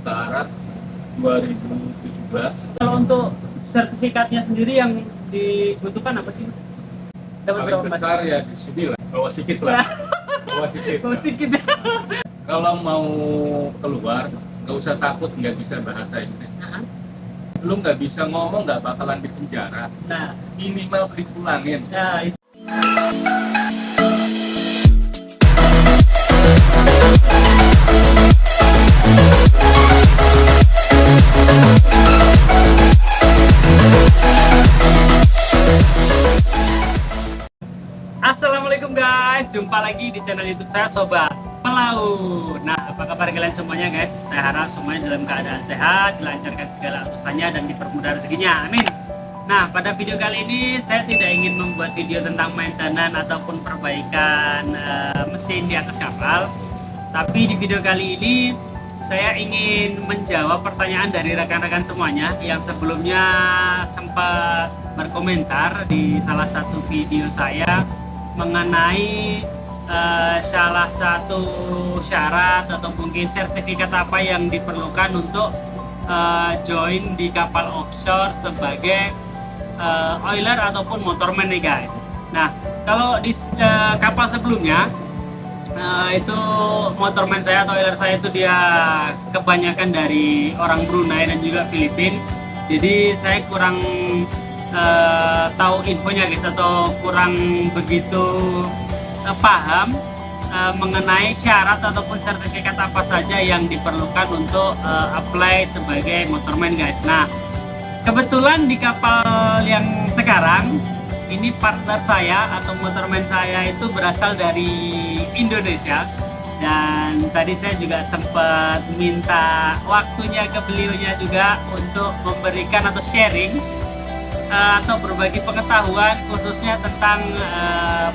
ke Arab 2017. Kalau untuk sertifikatnya sendiri yang dibutuhkan apa sih, Mas? Dapat Paling berapa, Mas? besar ya di sini lah, bawa sikit lah. Bawa sikit. Bawa sikit. Kalau mau keluar, nggak usah takut nggak bisa bahasa Inggris. Lu nggak bisa ngomong, nggak bakalan dipenjara. Nah, Minimal dipulangin. ya itu. Assalamualaikum guys, jumpa lagi di channel YouTube saya Sobat Pelaut. Nah, apa kabar kalian semuanya guys? Saya harap semuanya dalam keadaan sehat, dilancarkan segala urusannya dan dipermudah rezekinya. Amin. Nah, pada video kali ini saya tidak ingin membuat video tentang maintenance ataupun perbaikan mesin di atas kapal. Tapi di video kali ini saya ingin menjawab pertanyaan dari rekan-rekan semuanya yang sebelumnya sempat berkomentar di salah satu video saya mengenai salah satu syarat atau mungkin sertifikat apa yang diperlukan untuk join di kapal offshore sebagai oiler ataupun motorman nih guys. Nah, kalau di kapal sebelumnya itu motorman saya atau oiler saya itu dia kebanyakan dari orang Brunei dan juga Filipina. Jadi saya kurang tahu infonya guys, atau kurang begitu paham mengenai syarat ataupun sertifikat apa saja yang diperlukan untuk apply sebagai motorman guys. Nah, kebetulan di kapal yang sekarang ini partner saya atau motorman saya itu berasal dari Indonesia, dan tadi saya juga sempat minta waktunya ke beliaunya juga untuk memberikan atau sharing atau berbagi pengetahuan khususnya tentang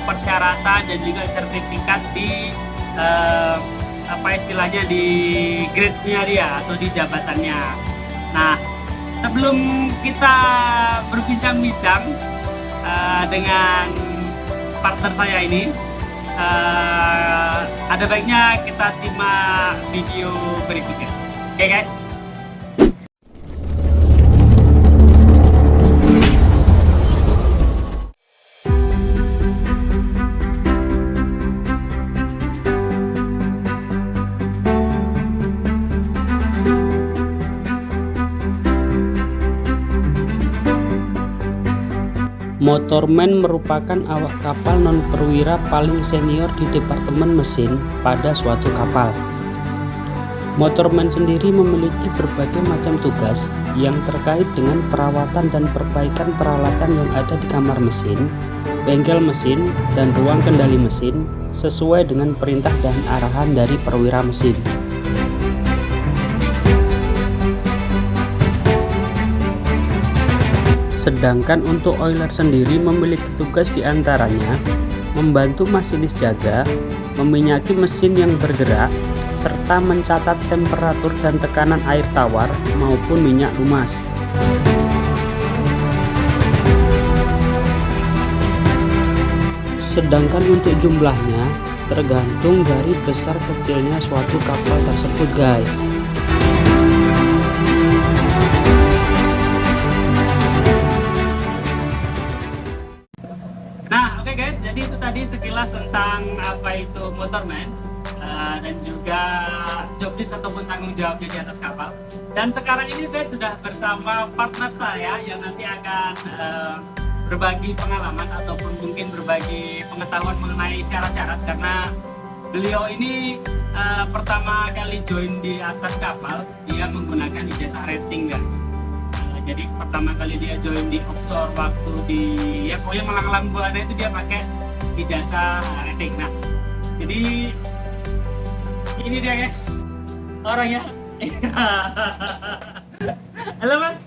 persyaratan dan juga sertifikat di apa istilahnya di grade-nya dia atau di jabatannya. Nah, sebelum kita berbincang-bincang dengan partner saya ini, ada baiknya kita simak video berikutnya. Oke guys. Motorman merupakan awak kapal non-perwira paling senior di departemen mesin pada suatu kapal. Motorman sendiri memiliki berbagai macam tugas yang terkait dengan perawatan dan perbaikan peralatan yang ada di kamar mesin, bengkel mesin, dan ruang kendali mesin sesuai dengan perintah dan arahan dari perwira mesin. Sedangkan untuk oiler sendiri memiliki tugas diantaranya membantu masinis jaga, meminyaki mesin yang bergerak, serta mencatat temperatur dan tekanan air tawar maupun minyak lumas. Sedangkan untuk jumlahnya tergantung dari besar kecilnya suatu kapal tersebut guys. Guys, jadi itu tadi sekilas tentang apa itu motorman dan juga jobdesk ataupun tanggung jawabnya di atas kapal. Dan sekarang ini saya sudah bersama partner saya yang nanti akan berbagi pengalaman ataupun mungkin berbagi pengetahuan mengenai syarat-syarat, karena beliau ini pertama kali join di atas kapal dia menggunakan ijazah rating guys. Jadi pertama kali dia join di offshore waktu di ya pokoknya Malang Buana itu dia pakai ijazah rating. Nah, jadi ini dia guys orangnya. Halo Mas,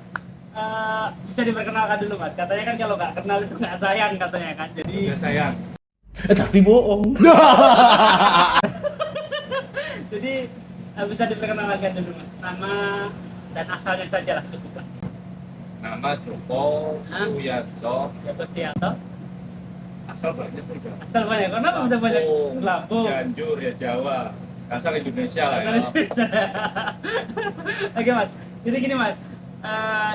bisa diperkenalkan dulu Mas. Katanya kan kalau nggak kenal itu nggak sayang katanya kan. Jadi Nggak sayang. Tapi bohong. Jadi bisa diperkenalkan dulu Mas, nama dan asalnya saja lah, cukup lah. Nama Joko Suyanto. Joko Suyanto. Asal banyak juga. Asal banyak, kenapa bisa banyak? Lampung. Cianjur ya Jawa. Asal Indonesia lah ya. Oke mas, jadi gini mas,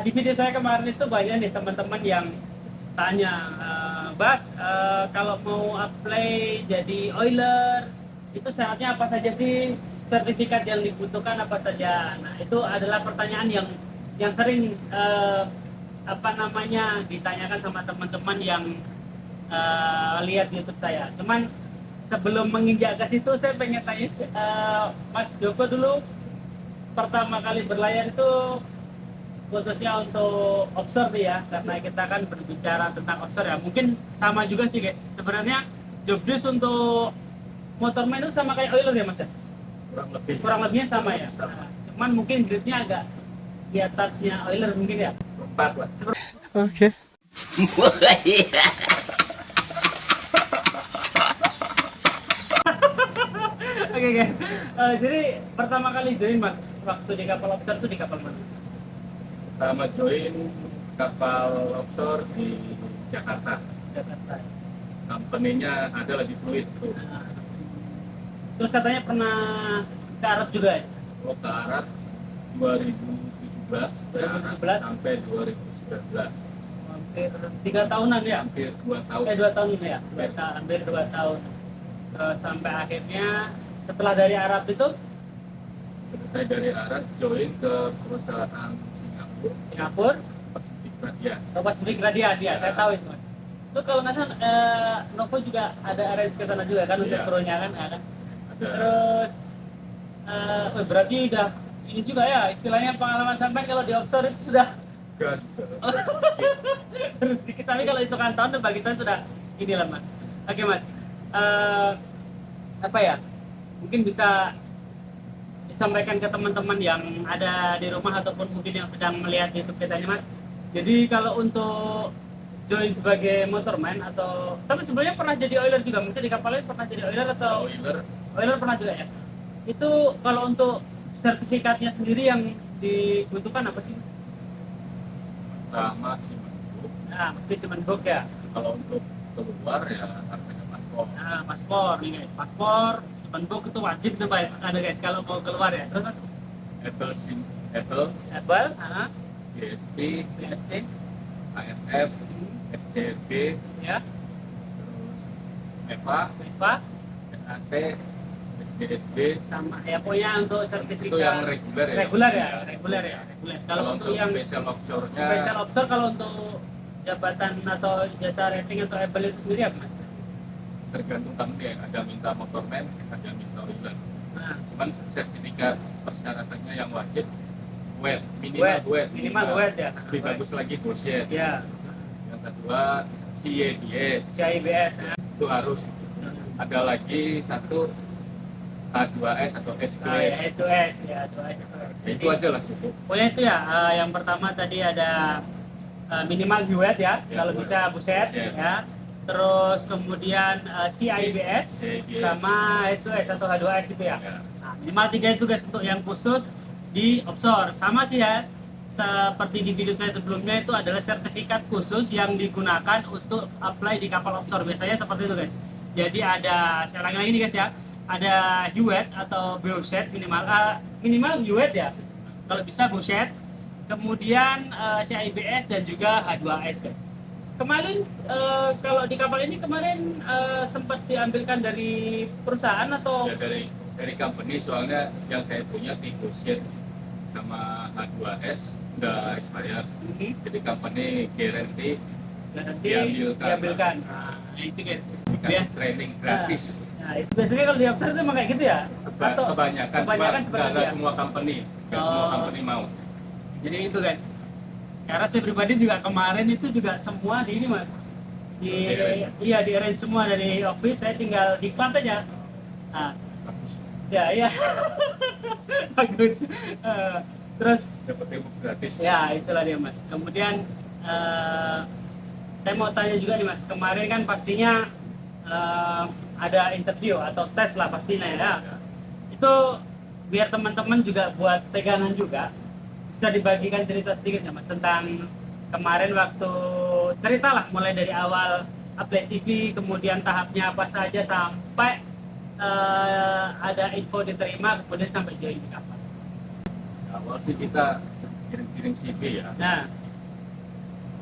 di video saya kemarin itu banyak nih teman-teman yang tanya, Bas, kalau mau apply jadi oiler itu syaratnya apa saja sih, sertifikat yang dibutuhkan apa saja. Nah itu adalah pertanyaan yang sering ditanyakan sama teman-teman yang lihat YouTube saya. Cuman sebelum menginjak ke situ saya pengen tanya Mas Joko dulu, pertama kali berlayar itu khususnya untuk offshore ya, karena kita kan berbicara tentang offshore ya, mungkin sama juga sih guys sebenarnya job desk untuk motorman itu sama kayak oiler ya mas ya, kurang lebihnya sama ya. Nah, cuman mungkin grade-nya agak di atasnya oiler mungkin ya, 4 lah. Oke. Oke guys, jadi pertama kali join mas waktu di kapal offshore itu di kapal mana? Pertama join kapal offshore di Jakarta. Jakarta. Company-nya ada lagi Fluid tuh. Nah, terus katanya pernah ke Arab juga ya? Oh, ke Arab 2017 ke Arab 2017 sampai 2019. Hampir 3 tahunan ya? Hampir 2 tahun. 2 tahun ya? Hampir 2 tahun. Terus sampai akhirnya setelah dari Arab itu Selesai dari Arab join ke perusahaan Singapura, Pacific Radian. Pacific Radian ya, saya tahu itu. Itu kalau nggak salah Novo juga ada arrange ke sana juga kan untuk Iya. krunya kan, ya kan? Ada Terus berarti udah ini juga ya istilahnya pengalaman sampai kalau di offshore itu sudah juga juga. terus dikit, tapi kalau itu kan tahun bagi saya sudah ini lah mas. Oke mas, apa ya, mungkin bisa disampaikan ke teman-teman yang ada di rumah ataupun mungkin yang sedang melihat YouTube kita ini mas. Jadi kalau untuk join sebagai motorman atau, tapi sebenarnya pernah jadi oiler juga, maksudnya di kapal lain pernah jadi oiler atau oiler pernah juga ya? Itu kalau untuk sertifikatnya sendiri yang dibutuhkan apa sih? Pertama sih Menbook. Nah, mesti Simenbook ya. Kalau untuk keluar ya harusnya paspor. Nah, paspor nih guys, paspor, Simenbook itu wajib tuh Pak, ada guys kalau mau keluar ya. Terus mas, Apple, Apple, GST, BST, AFF, SCB, ya, terus EVA, FIFA, SAT, SDSB. sama ya pokoknya untuk sertifikat Itu yang reguler ya. reguler. Reguler. Kalau untuk yang special offshore-nya special offshore, kalau untuk jabatan atau jasa rating atau Apple itu sendiri apa mas? tergantung company ya. Ada minta motorman, ada minta oiler. Nah, Cuman sertifikat persyaratannya yang wajib minimal wet. minimal wet ya. Lebih bagus lagi bosnya. Ya, Yang kedua CABS. CIBS. Itu harus. Ada lagi satu H2S atau Nah, ya, H2S. S2S ya, S2S. Itu aja lah cukup. Pokoknya itu ya, yang pertama tadi ada minimal UET ya, Ya, kalau bisa buset buset. ya. Terus kemudian CIBS CIBS. sama S2S atau H2S itu ya. Ya. Nah, minimal 3 itu guys untuk yang khusus di offshore. Sama sih ya, seperti di video saya sebelumnya itu adalah sertifikat khusus yang digunakan untuk apply di kapal offshore. Biasanya seperti itu guys. Jadi ada, saya ulangi lagi nih guys ya, ada UET atau BOSET minimal UET ya, kalau bisa BOSET, kemudian CIBS dan juga H2S guys. Kemarin kalau di kapal ini kemarin sempat diambilkan dari perusahaan atau Ya, dari company, soalnya yang saya punya T-Shit sama H2S udah expired. Jadi company guarantee nanti diambilkan. diambilkan. Nah, itu guys. dikasih training gratis. Nah, itu biasanya kalau di offshore itu emang kayak gitu ya? Atau Kebanyakan cuma nggak itu ya? semua company, nggak semua Oh. company mau. Jadi itu guys. Karena saya pribadi juga kemarin itu juga semua di ini mas. Iya di arrange semua dari office, saya tinggal diklat aja. Nah, Bagus, ya iya. Bagus. Terus dapat ilmu gratis. ya itulah dia mas. Kemudian saya mau tanya juga nih mas, kemarin kan pastinya ada interview atau tes lah pastinya ya. Itu biar teman-teman juga buat pegangan juga, bisa dibagikan cerita sedikit ya mas tentang kemarin waktu, cerita lah mulai dari awal apply CV, kemudian tahapnya apa saja sampai ada info diterima kemudian sampai join di kapal? Awal sih kita kirim-kirim CV ya, Nah,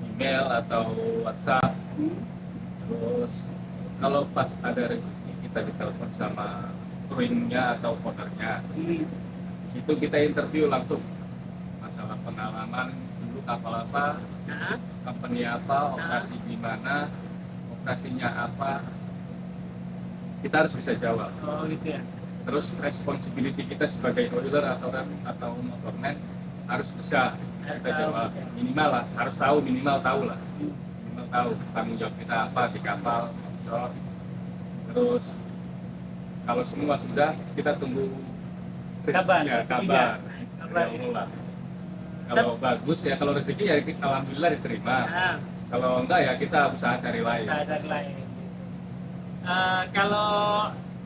email atau WhatsApp. Terus kalau pas ada rezeki kita ditelepon sama crewnya atau ownernya, di situ kita interview langsung masalah pengalaman dulu kapal apa, nah, company apa, operasi di mana, operasinya apa, kita harus bisa jawab. oh gitu ya. Terus responsibility kita sebagai oiler atau motorman harus bisa Harus kita tahu, jawab, ya. minimal lah, harus tahu, minimal tahu lah, minimal tahu tanggung jawab kita apa di kapal offshore. Terus kalau semua sudah, kita tunggu rezekinya, Kabar. kabar. Ya Allah. Kalau bagus ya, kalau rezeki ya kita alhamdulillah diterima. Nah, Kalau enggak ya kita usaha cari lain. sadar lain. Kalau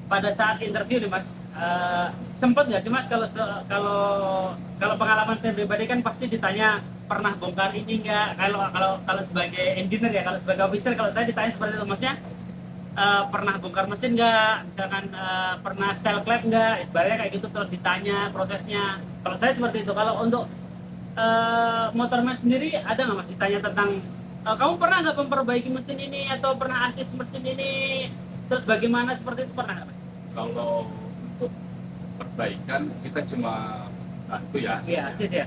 pada saat interview nih Mas, sempet nggak sih Mas kalau pengalaman saya pribadi kan pasti ditanya pernah bongkar ini nggak? Kalau sebagai engineer ya, kalau sebagai officer kalau saya ditanya seperti itu Masnya, pernah bongkar mesin nggak? Misalkan pernah style clap nggak? Ibaratnya kayak gitu terus ditanya prosesnya. Kalau saya seperti itu. Kalau untuk motorman sendiri ada nggak Mas ditanya tentang kamu pernah nggak memperbaiki mesin ini atau pernah assist mesin ini? Terus bagaimana seperti itu pernah nggak Mas? Kalau untuk perbaikan kita cuma bantu ya, Iya, assist ya.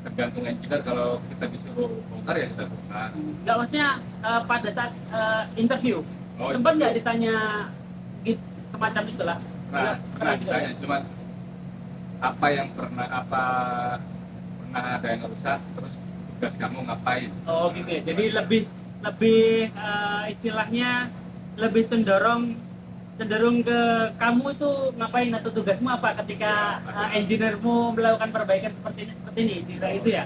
tergantung engineer. Kalau kita disuruh bongkar ya kita bongkar. Nggak maksudnya pada saat interview Oh, sempat itu. nggak ditanya gitu, semacam itulah? Pernah juga ditanya, ya? cuma apa yang pernah ada yang rusak, terus tugas kamu ngapain? Oh gitu ya. Jadi lebih istilahnya lebih cenderung ke kamu itu ngapain atau tugasmu apa ketika engineermu melakukan perbaikan seperti ini tidak itu ya.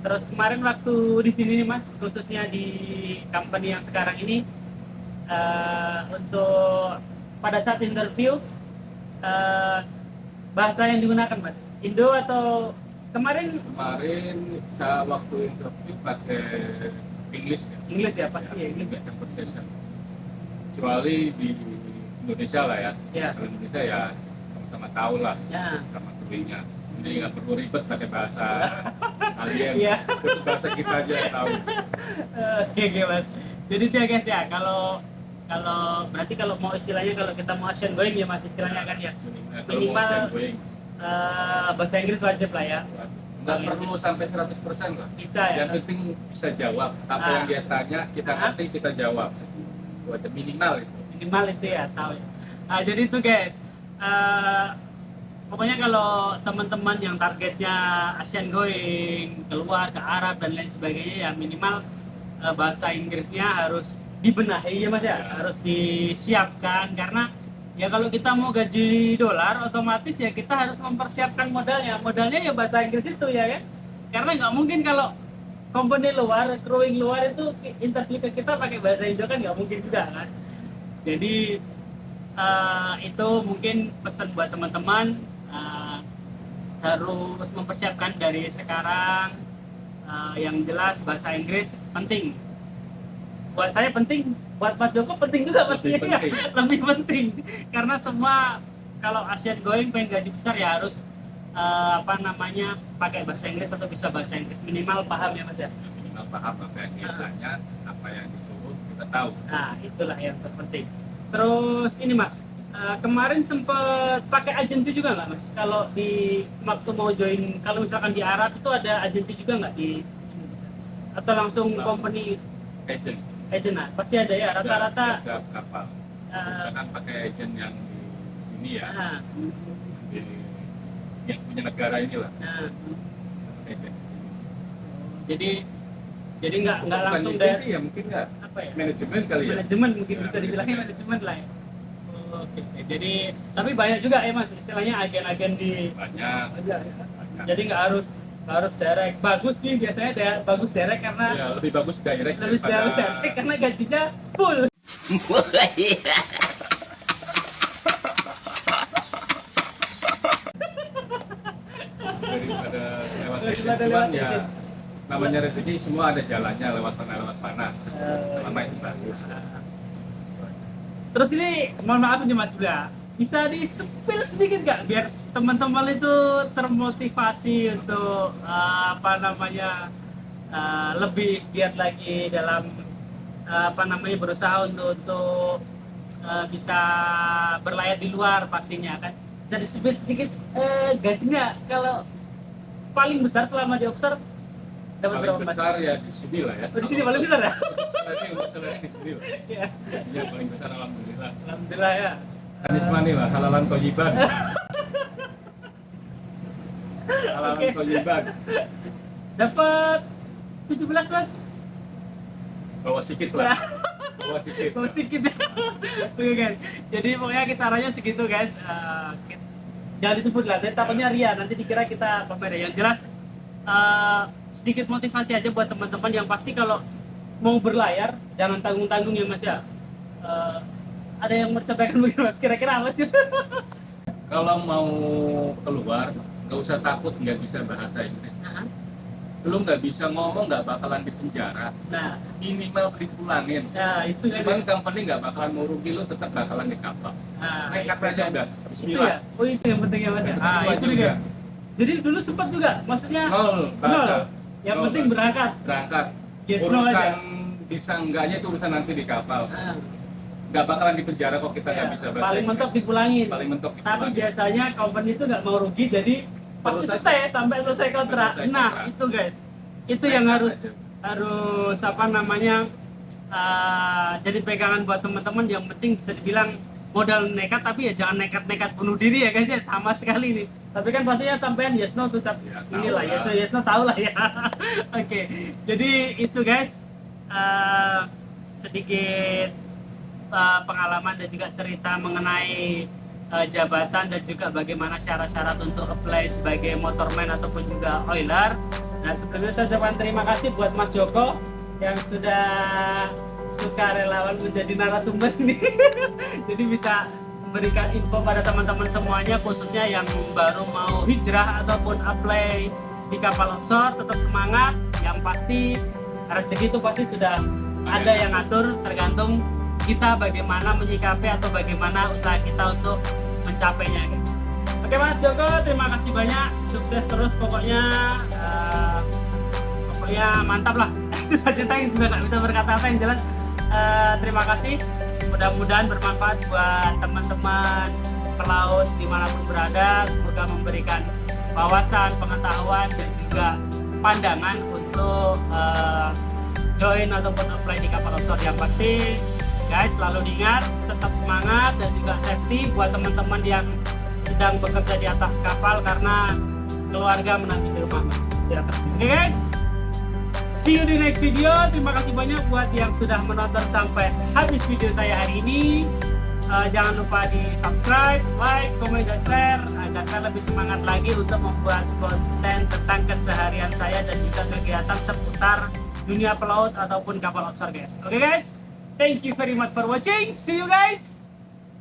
Terus kemarin waktu di sini nih Mas, khususnya di company yang sekarang ini, untuk pada saat interview bahasa yang digunakan Mas, Indo atau kemarin Saya waktu interview pakai English ya. English ya pasti ya English. English conversation. Kecuali di Indonesia lah ya. Ya. Kalau Indonesia ya sama-sama tahu lah Ya. sama krunya. Jadi nggak perlu ribet pakai bahasa alien. Iya. Cukup bahasa kita aja yang tahu. Oke Mas. Jadi itu ya guys ya, kalau berarti kalau mau istilahnya kalau kita mau Asian going ya Mas istilahnya kan ya Kalau mau Minimal- ocean going, bahasa Inggris wajib lah ya. nggak perlu sampai 100% lah. Bisa ya. Yang penting bisa jawab apa Ah. yang dia tanya, kita Ah. ngerti, kita jawab. Buat minimal itu. Minimal itu ya tahu ya. Jadi itu guys. Pokoknya kalau teman-teman yang targetnya Asian going, keluar ke Arab dan lain sebagainya ya minimal bahasa Inggrisnya harus dibenahi ya Mas ya, harus disiapkan karena ya kalau kita mau gaji dolar otomatis ya kita harus mempersiapkan modalnya ya bahasa Inggris itu ya kan, karena nggak mungkin kalau company luar, crewing luar itu interview ke kita pakai bahasa Indo kan nggak mungkin juga kan. Jadi itu mungkin pesan buat teman-teman, harus mempersiapkan dari sekarang. Yang jelas bahasa Inggris penting. Buat saya penting, buat Mas Joko penting juga pastinya ya. penting. Lebih penting karena semua kalau Asian going pengen gaji besar ya harus pakai bahasa Inggris atau bisa bahasa Inggris minimal paham ya Mas ya. Minimal paham apa yang dia tanya, apa yang disuruh, kita tahu. Nah itulah yang terpenting. Terus ini Mas, kemarin sempet pakai agensi juga nggak Mas? Kalau di waktu mau join, kalau misalkan di Arab itu ada agensi juga nggak di Indonesia? Atau langsung company Agent. agent lah? Pasti ada ya rata-rata. Ada kapal. eh, Kan pakai agent yang di sini ya, nah, di- yang punya negara inilah. nah, Agent di sini. jadi nggak Bukan langsung agent dari sih ya, mungkin nggak. apa ya? Manajemen kali ya. Manajemen mungkin Ya, bisa dibilangnya manajemen. manajemen lah ya. Oke. Jadi tapi banyak juga ya Mas istilahnya agen-agen di Banyak. banyak. Jadi nggak harus direct. Bagus sih biasanya bagus direct karena Ya, lebih bagus direct lebih direct karena gajinya full. daripada lewat agent. Daripada Cuman lewat ya agent. namanya rezeki semua ada jalannya, lewat tanah lewat mana. Eh, Selama itu bagus. Terus ini mohon maaf nih Mas Bra, bisa di-spill sedikit nggak biar teman-teman itu termotivasi untuk lebih giat lagi dalam berusaha untuk bisa berlayar di luar pastinya kan. Bisa di-spill sedikit gajinya kalau paling besar selama di Obser dapat Paling berapa Mas? besar ya di sini lah ya. Oh, di sini paling besar ya? Untuk selesai di sini lah. Iya. Gajinya paling besar alhamdulillah. Alhamdulillah ya. Anis mani lah, halalan toyiban. Halalan Oke. toyiban. Dapat 17 Mas. Bawa sedikit lah. Bawa sedikit. Oh, sedikit. Oke kan. Jadi pokoknya kisarannya segitu guys. Jangan disebut lah, takutnya ria. Nanti dikira kita pamer. Yang jelas sedikit motivasi aja buat teman-teman yang pasti kalau mau berlayar jangan tanggung-tanggung ya Mas ya. Ada yang mau disampaikan mungkin Mas? Kira-kira apa sih? Kalau mau keluar, nggak usah takut nggak bisa bahasa Inggris. Belum nggak bisa ngomong, nggak bakalan dipenjara. Nah, Minimal dipulangin. itu kan. Cuman company nggak bakalan mau rugi, lu tetap bakalan di kapal. Nah, Nekat itu aja kan. udah. Itu Bismillah. ya. Oh, itu yang penting ya Mas ya. Yang penting Itu aja nih udah. guys. Jadi dulu sempat juga, maksudnya Nol bahasa. Yang Nol penting bahasa. berangkat. Berangkat. Yes, no Urusan aja. bisa enggaknya itu urusan nanti di kapal. Nah, Nggak bakalan dipenjara kok kita nggak ya, bisa bahasa paling Inggris. mentok dipulangin. Paling mentok Tapi dipulangin. biasanya company itu nggak mau rugi, jadi pasti Terus aja. stay sampai selesai kontrak. Sampai selesai Nah, kontrak. itu guys, itu yang Nekat harus aja. jadi pegangan buat teman-teman. Yang penting bisa dibilang modal nekat, tapi ya jangan nekat-nekat bunuh diri ya guys ya, sama sekali nih. Tapi kan pastinya sampean yes no tetap Ya, tahu inilah lah. yes no tahu lah ya. Oke, jadi itu guys sedikit pengalaman dan juga cerita mengenai jabatan dan juga bagaimana syarat-syarat untuk apply sebagai motorman ataupun juga oiler. Dan sebelumnya saya ucapkan terima kasih buat Mas Joko yang sudah suka relawan menjadi narasumber ini. Jadi bisa memberikan info pada teman-teman semuanya, khususnya yang baru mau hijrah ataupun apply di kapal offshore. Tetap semangat, yang pasti rezeki itu pasti sudah ada yang ngatur, tergantung kita bagaimana menyikapi atau bagaimana usaha kita untuk mencapainya guys. Oke Mas Joko, terima kasih banyak, sukses terus pokoknya mantap lah. Itu saja, saya juga nggak bisa berkata-kata, yang jelas terima kasih. Mudah-mudahan bermanfaat buat teman-teman pelaut dimanapun berada. Semoga memberikan wawasan, pengetahuan dan juga pandangan untuk join ataupun apply di kapal offshore. Yang pasti guys, selalu diingat, tetap semangat dan juga safety buat teman-teman yang sedang bekerja di atas kapal, karena keluarga menanti di rumah. Oke guys, see you di next video. Terima kasih banyak buat yang sudah menonton sampai habis video saya hari ini. Jangan lupa di subscribe, like, komen, dan share agar saya lebih semangat lagi untuk membuat konten tentang keseharian saya dan juga kegiatan seputar dunia pelaut ataupun kapal offshore guys. Oke guys, thank you very much for watching. See you guys.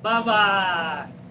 Bye bye.